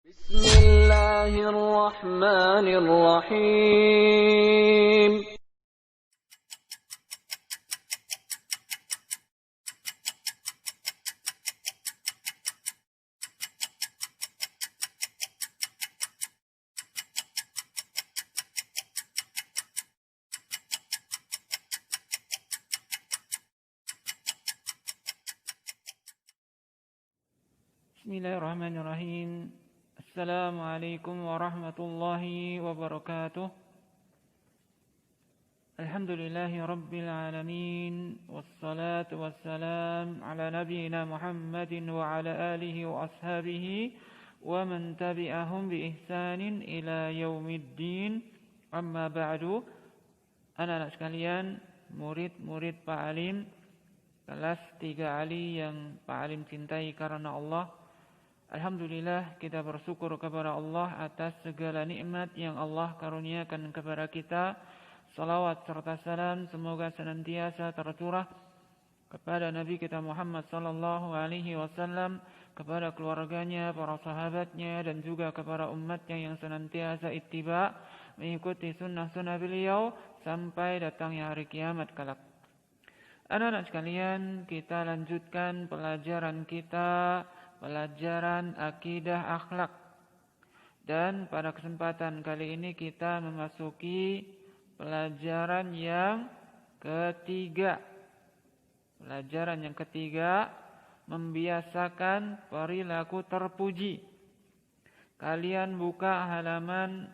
بسم الله الرحمن الرحيم Bismillahirrahmanirrahim. Assalamualaikum warahmatullahi wabarakatuh. Alhamdulillahi rabbil alamin. Wassalatu wassalam ala nabiyyina Muhammadin wa ala alihi wa ashabihi wa man tabi'ahum bi ihsanin ila yaumiddin. Amma ba'du. Anak-anak sekalian, murid-murid Pak Alim kelas 3 Ali yang Pak Alim cintai karena Allah. Alhamdulillah, kita bersyukur kepada Allah atas segala nikmat yang Allah karuniakan kepada kita. Salawat serta salam semoga senantiasa tercurah kepada Nabi kita Muhammad sallallahu alaihi wasallam, kepada keluarganya, para sahabatnya, dan juga kepada umatnya yang senantiasa ittiba mengikuti sunnah-sunnah beliau sampai datangnya hari kiamat kelak. Anak-anak sekalian, kita lanjutkan pelajaran kita, pelajaran akidah akhlak. Dan pada kesempatan kali ini kita memasuki pelajaran yang ketiga. Pelajaran yang ketiga, membiasakan perilaku terpuji. Kalian buka halaman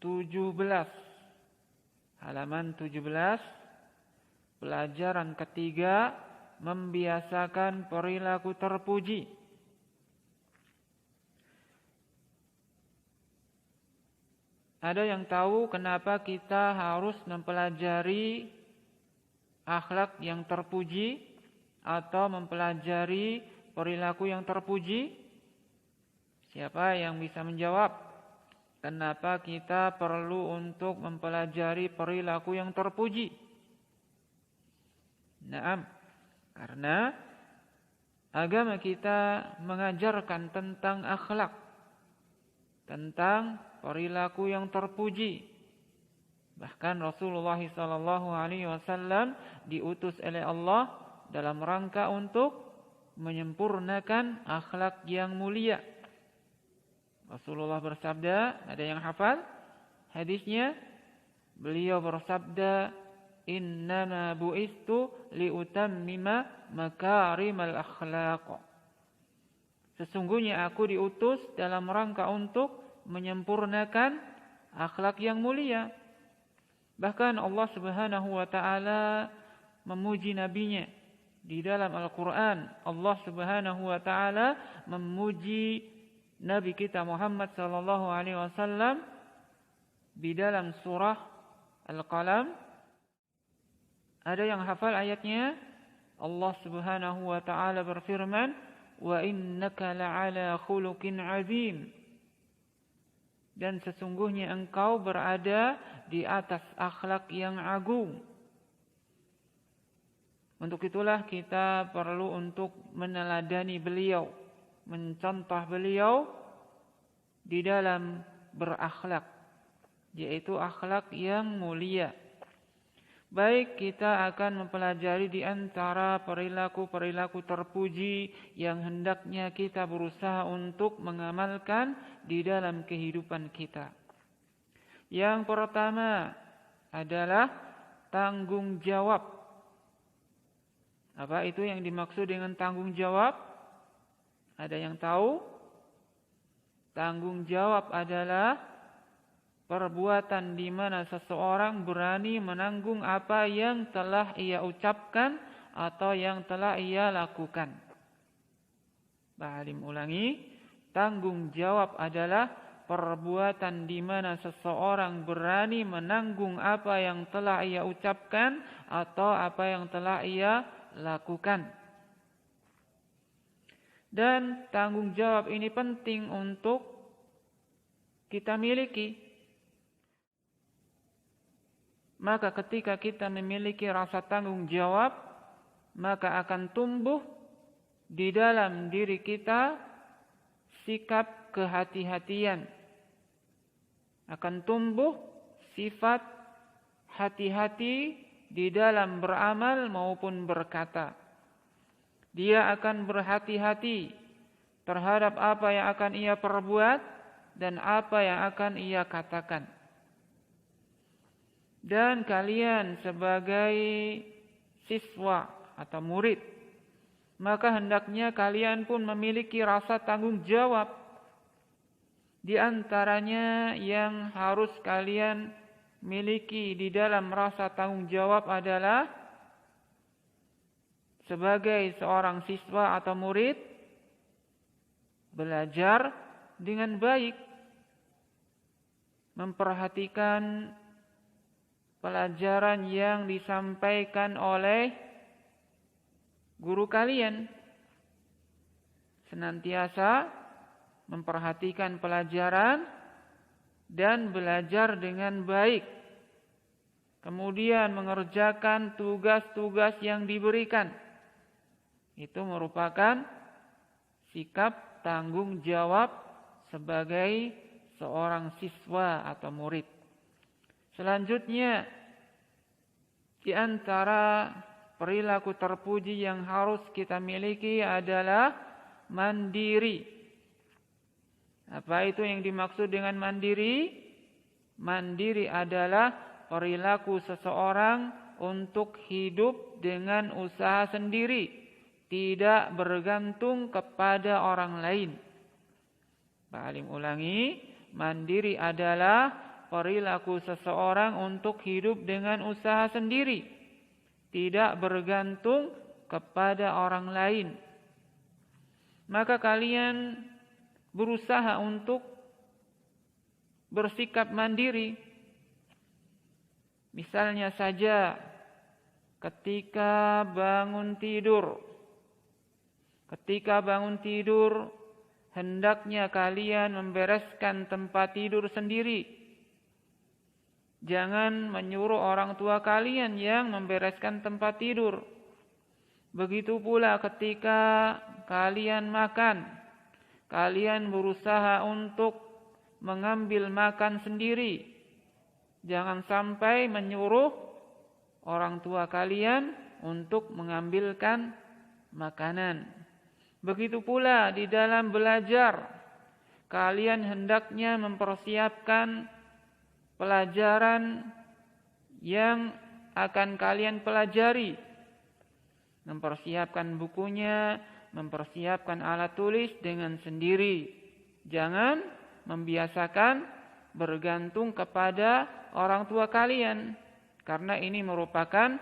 17. Halaman 17, pelajaran ketiga, membiasakan perilaku terpuji. Ada yang tahu kenapa kita harus mempelajari akhlak yang terpuji atau mempelajari perilaku yang terpuji? Siapa yang bisa menjawab? Kenapa kita perlu untuk mempelajari perilaku yang terpuji? Naam, karena agama kita mengajarkan tentang akhlak, tentang perilaku yang terpuji. Bahkan Rasulullah SAW diutus oleh Allah dalam rangka untuk menyempurnakan akhlak yang mulia. Rasulullah bersabda, ada yang hafal hadisnya? Beliau bersabda, innama bu'istu liutammima makarimal akhlaq. Sesungguhnya aku diutus dalam rangka untuk menyempurnakan akhlak yang mulia. Bahkan Allah Subhanahu wa taala memuji nabinya di dalam Al-Qur'an. Allah Subhanahu wa taala memuji nabi kita Muhammad sallallahu alaihi wasallam di dalam surah Al-Qalam. Ada yang hafal ayatnya? Allah Subhanahu wa taala berfirman, "Wa innaka la'ala khuluqin 'azim." Dan sesungguhnya engkau berada di atas akhlak yang agung. Untuk itulah kita perlu untuk meneladani beliau, mencontoh beliau di dalam berakhlak, yaitu akhlak yang mulia. Baik, kita akan mempelajari di antara perilaku-perilaku terpuji yang hendaknya kita berusaha untuk mengamalkan di dalam kehidupan kita. Yang pertama adalah tanggung jawab. Apa itu yang dimaksud dengan tanggung jawab? Ada yang tahu? Tanggung jawab adalah perbuatan di mana seseorang berani menanggung apa yang telah ia ucapkan atau yang telah ia lakukan. Pak Alim ulangi, tanggung jawab adalah perbuatan di mana seseorang berani menanggung apa yang telah ia ucapkan atau apa yang telah ia lakukan. Dan tanggung jawab ini penting untuk kita miliki. Maka ketika kita memiliki rasa tanggung jawab, maka akan tumbuh di dalam diri kita sikap kehati-hatian. Akan tumbuh sifat hati-hati di dalam beramal maupun berkata. Dia akan berhati-hati terhadap apa yang akan ia perbuat dan apa yang akan ia katakan. Dan kalian sebagai siswa atau murid, maka hendaknya kalian pun memiliki rasa tanggung jawab. Di antaranya yang harus kalian miliki di dalam rasa tanggung jawab adalah sebagai seorang siswa atau murid, belajar dengan baik, memperhatikan pelajaran yang disampaikan oleh guru kalian, senantiasa memperhatikan pelajaran dan belajar dengan baik, kemudian mengerjakan tugas-tugas yang diberikan. Itu merupakan sikap tanggung jawab sebagai seorang siswa atau murid. Selanjutnya, di antara perilaku terpuji yang harus kita miliki adalah mandiri. Apa itu yang dimaksud dengan mandiri? Mandiri adalah perilaku seseorang untuk hidup dengan usaha sendiri, tidak bergantung kepada orang lain. Pak Alim ulangi, mandiri adalah perilaku seseorang untuk hidup dengan usaha sendiri, tidak bergantung kepada orang lain. Maka kalian berusaha untuk bersikap mandiri. Misalnya saja ketika bangun tidur, hendaknya kalian membereskan tempat tidur sendiri. Jangan menyuruh orang tua kalian yang membereskan tempat tidur. Begitu pula ketika kalian makan, kalian berusaha untuk mengambil makan sendiri. Jangan sampai menyuruh orang tua kalian untuk mengambilkan makanan. Begitu pula di dalam belajar, kalian hendaknya mempersiapkan pelajaran yang akan kalian pelajari, mempersiapkan bukunya, mempersiapkan alat tulis dengan sendiri. Jangan membiasakan bergantung kepada orang tua kalian, karena ini merupakan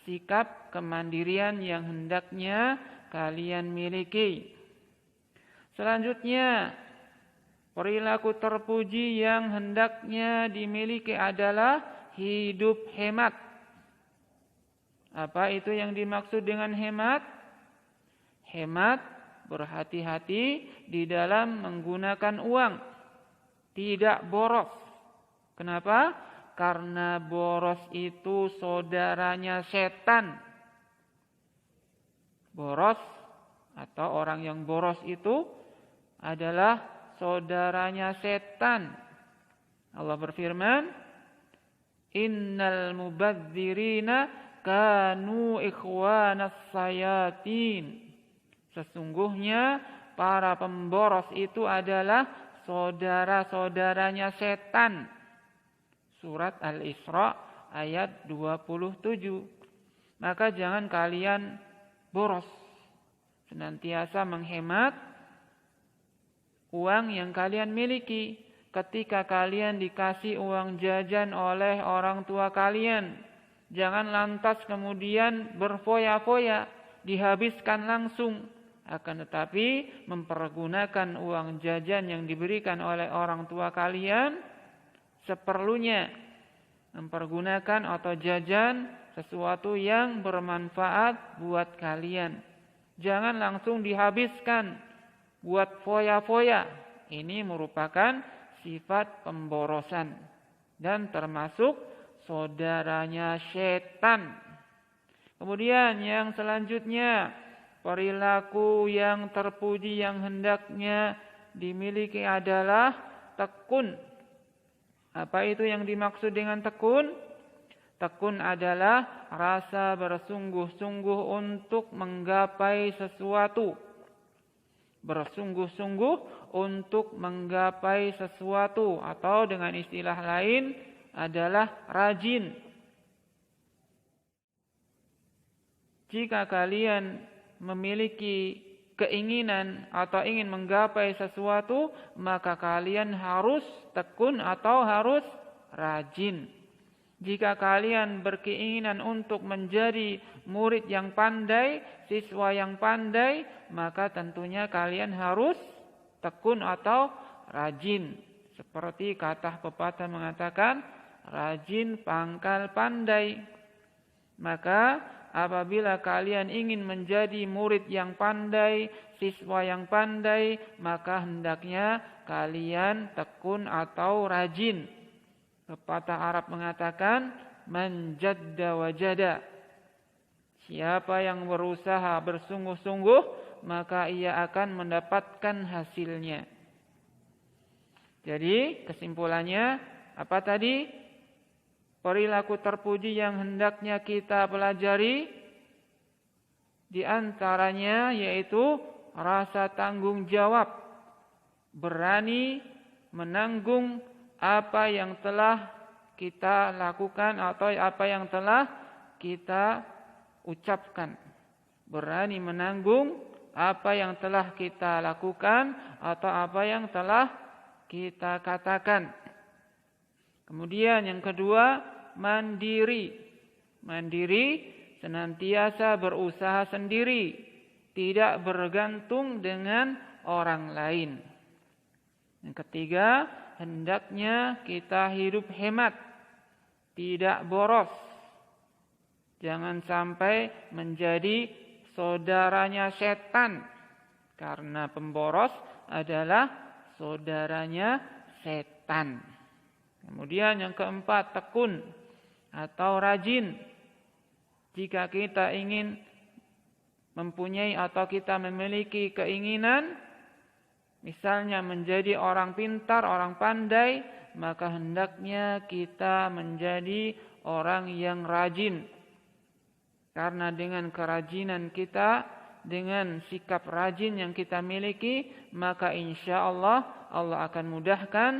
sikap kemandirian yang hendaknya kalian miliki. Selanjutnya, perilaku terpuji yang hendaknya dimiliki adalah hidup hemat. Apa itu yang dimaksud dengan hemat? Hemat, berhati-hati di dalam menggunakan uang, tidak boros. Kenapa? Karena boros itu saudaranya setan. Boros atau orang yang boros itu adalah saudaranya setan. Allah berfirman, innal mubadzirina kanu ikhwanas sayatin. Sesungguhnya para pemboros itu adalah saudara-saudaranya setan. Surat Al-Isra ayat 27. Maka jangan kalian boros, senantiasa menghemat uang yang kalian miliki. Ketika kalian dikasih uang jajan oleh orang tua kalian, jangan lantas kemudian berfoya-foya, dihabiskan langsung. Akan tetapi mempergunakan uang jajan yang diberikan oleh orang tua kalian seperlunya. Mempergunakan atau jajan sesuatu yang bermanfaat buat kalian. Jangan langsung dihabiskan buat foya-foya. Ini merupakan sifat pemborosan dan termasuk saudaranya setan. Kemudian yang selanjutnya, perilaku yang terpuji yang hendaknya dimiliki adalah tekun. Apa itu yang dimaksud dengan tekun? Tekun adalah rasa bersungguh-sungguh untuk menggapai sesuatu. Bersungguh-sungguh untuk menggapai sesuatu, atau dengan istilah lain adalah rajin. Jika kalian memiliki keinginan atau ingin menggapai sesuatu, maka kalian harus tekun atau harus rajin. Jika kalian berkeinginan untuk menjadi murid yang pandai, siswa yang pandai, maka tentunya kalian harus tekun atau rajin. Seperti kata pepatah mengatakan, rajin pangkal pandai. Maka apabila kalian ingin menjadi murid yang pandai, siswa yang pandai, maka hendaknya kalian tekun atau rajin. Pepatah Arab mengatakan, man jadda wajada. Siapa yang berusaha bersungguh-sungguh, maka ia akan mendapatkan hasilnya. Jadi kesimpulannya apa tadi? Perilaku terpuji yang hendaknya kita pelajari di antaranya yaitu rasa tanggung jawab, berani menanggung apa yang telah kita lakukan atau apa yang telah kita ucapkan. Berani menanggung apa yang telah kita lakukan atau apa yang telah kita katakan. Kemudian yang kedua, mandiri. Mandiri senantiasa berusaha sendiri, tidak bergantung dengan orang lain. Yang ketiga, hendaknya kita hidup hemat, tidak boros. Jangan sampai menjadi saudaranya setan, karena pemboros adalah saudaranya setan. Kemudian yang keempat, tekun atau rajin. Jika kita ingin mempunyai atau kita memiliki keinginan, misalnya menjadi orang pintar, orang pandai, maka hendaknya kita menjadi orang yang rajin. Karena dengan kerajinan kita, dengan sikap rajin yang kita miliki, maka insya Allah Allah akan mudahkan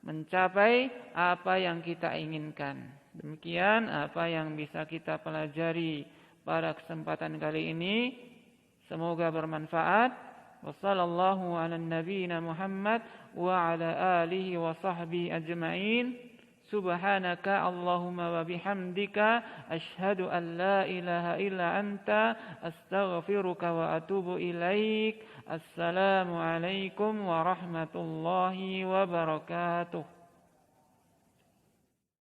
mencapai apa yang kita inginkan. Demikian apa yang bisa kita pelajari pada kesempatan kali ini. Semoga bermanfaat. Wassallallahu ala nabiyyina Muhammad wa ala alihi wa sahbihi ajma'in. Subhanaka Allahumma wa bihamdika asyhadu an la ilaha illa anta astaghfiruka wa atubu ilaik. Assalamu alaikum warahmatullahi wabarakatuh.